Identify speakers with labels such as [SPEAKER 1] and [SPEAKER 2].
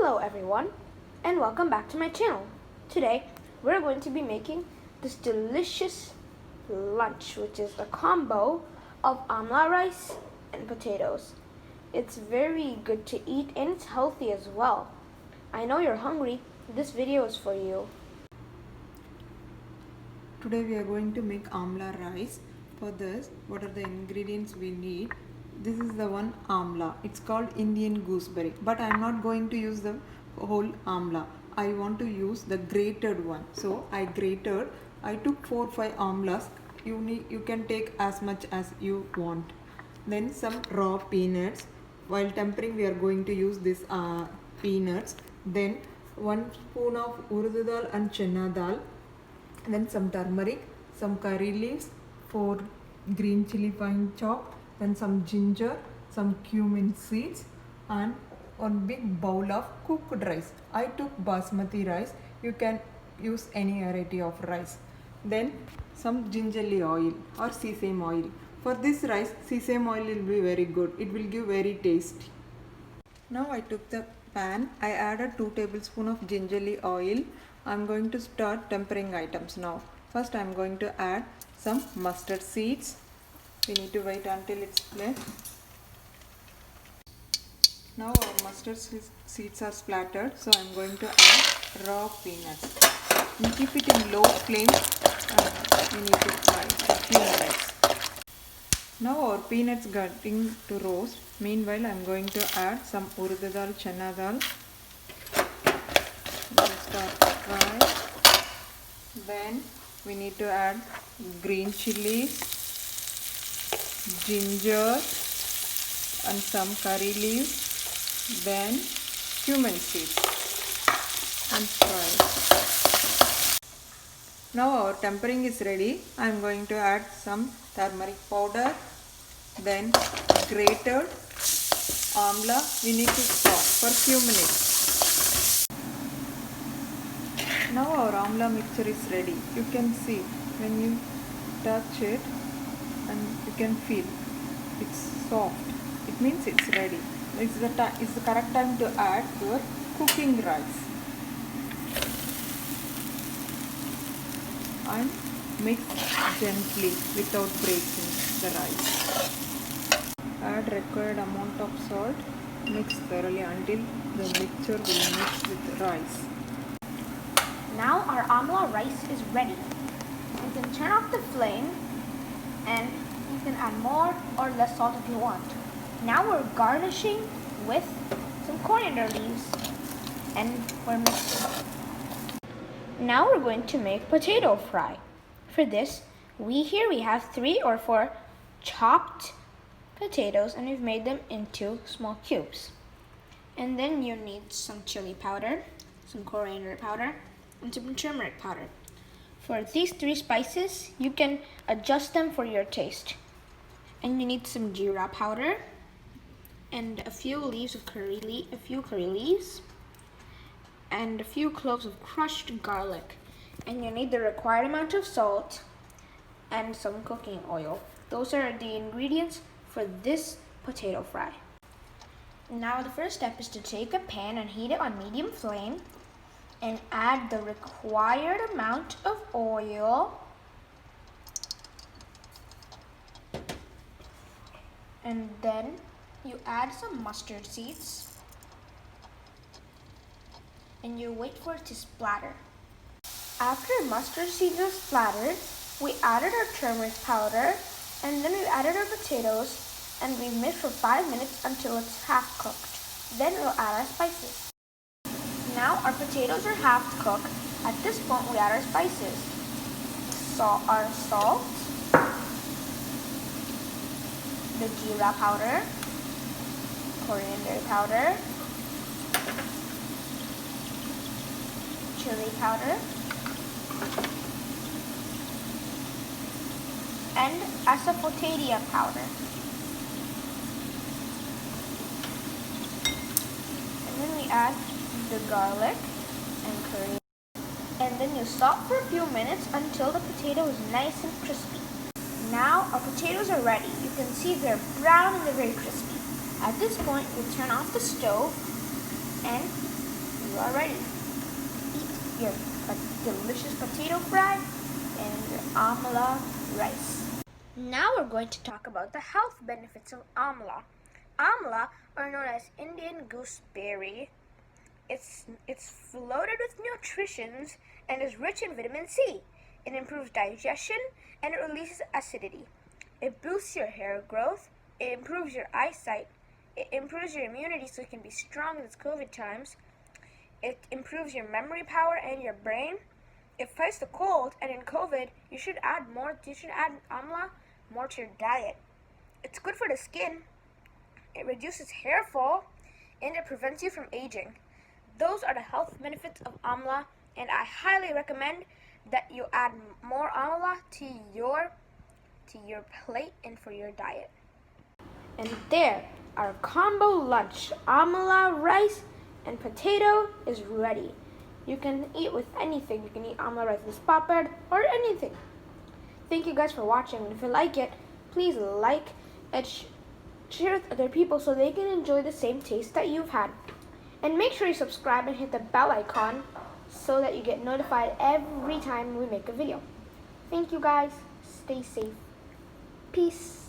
[SPEAKER 1] Hello everyone and welcome back to my channel. Today we're going to be making this delicious lunch, which is a combo of amla rice and potatoes. It's very good to eat and it's healthy as well. I know you're hungry. This video is for you.
[SPEAKER 2] Today we are going to make amla rice. For this, what are the ingredients we need? This is the one amla. It's called Indian gooseberry, but I am not going to use the whole amla. I want to use the grated one. So I took 4-5 amlas. You can take as much as you want. Then some raw peanuts. While tempering, we are going to use this peanuts. Then 1 spoon of urdu dal and chana dal. Then some turmeric, some curry leaves, 4 green chili fine chopped, then some ginger, some cumin seeds, and 1 big bowl of cooked rice. I took basmati rice. You can use any variety of rice. Then some gingerly oil or sesame oil. For this rice, sesame oil will be very good. It will give very tasty. Now I took the pan. I added 2 tablespoons of gingerly oil. I am going to start tempering items now. First I am going to add some mustard seeds. We need to wait until it's split. Now our mustard seeds are splattered, so I am going to add raw peanuts. You keep it in low flame and you need to fry for a few minutes. Now our peanuts getting to roast. Meanwhile I am going to add some urdu dal, chana dal. We'll start to fry. Then we need to add green chilies, ginger and some curry leaves, then cumin seeds and fry. Now our tempering is ready. I am going to add some turmeric powder, then grated amla. We need to saute for few minutes. Now our amla mixture is ready. You can see when you touch it and you can feel it's soft. It means it's ready. It's the correct time to add your cooking rice. And mix gently without breaking the rice. Add required amount of salt. Mix thoroughly until the mixture will mix with rice.
[SPEAKER 1] Now our amla rice is ready. You can turn off the flame and you can add more or less salt if you want. Now we're garnishing with some coriander leaves and we're mixing. Now we're going to make potato fry. For this, we have 3 or 4 chopped potatoes and we've made them into small cubes. And then you need some chili powder, some coriander powder, and some turmeric powder. For these 3 spices, you can adjust them for your taste. And you need some jeera powder and a few curry leaves, and a few cloves of crushed garlic. And you need the required amount of salt and some cooking oil. Those are the ingredients for this potato fry. Now the first step is to take a pan and heat it on medium flame and add the required amount of oil and then you add some mustard seeds and you wait for it to splatter. After mustard seeds are splattered, we added our turmeric powder and then we added our potatoes and we mixed for 5 minutes until it's half cooked. Then we'll add our spices. Now our potatoes are half cooked. At this point we add our spices. Our salt, the jeera powder, coriander powder, chili powder, and asafoetida powder. And then we add the garlic and curry. And then you salt for a few minutes until the potato is nice and crispy. Now our potatoes are ready. You can see they're brown and they're very crispy. At this point, you turn off the stove and are ready. Eat your delicious potato fry and your amla rice. Now we're going to talk about the health benefits of amla. Amla, or known as Indian gooseberry, it's loaded with nutrients and is rich in vitamin C. It improves digestion and it releases acidity. It boosts your hair growth. It improves your eyesight. It improves your immunity so you can be strong in these COVID times. It improves your memory power and your brain. It fights the cold, and in COVID, you should add amla more to your diet. It's good for the skin. It reduces hair fall, and it prevents you from aging. Those are the health benefits of amla, and I highly recommend that you add more amla to your plate and for your diet. And there, our combo lunch, amla rice and potato, is ready. You can eat with anything. You can eat amla rice with papad or anything. Thank you guys for watching. And if you like it, please like and share with other people so they can enjoy the same taste that you've had. And make sure you subscribe and hit the bell icon so that you get notified every time we make a video. Thank you guys. Stay safe. Peace.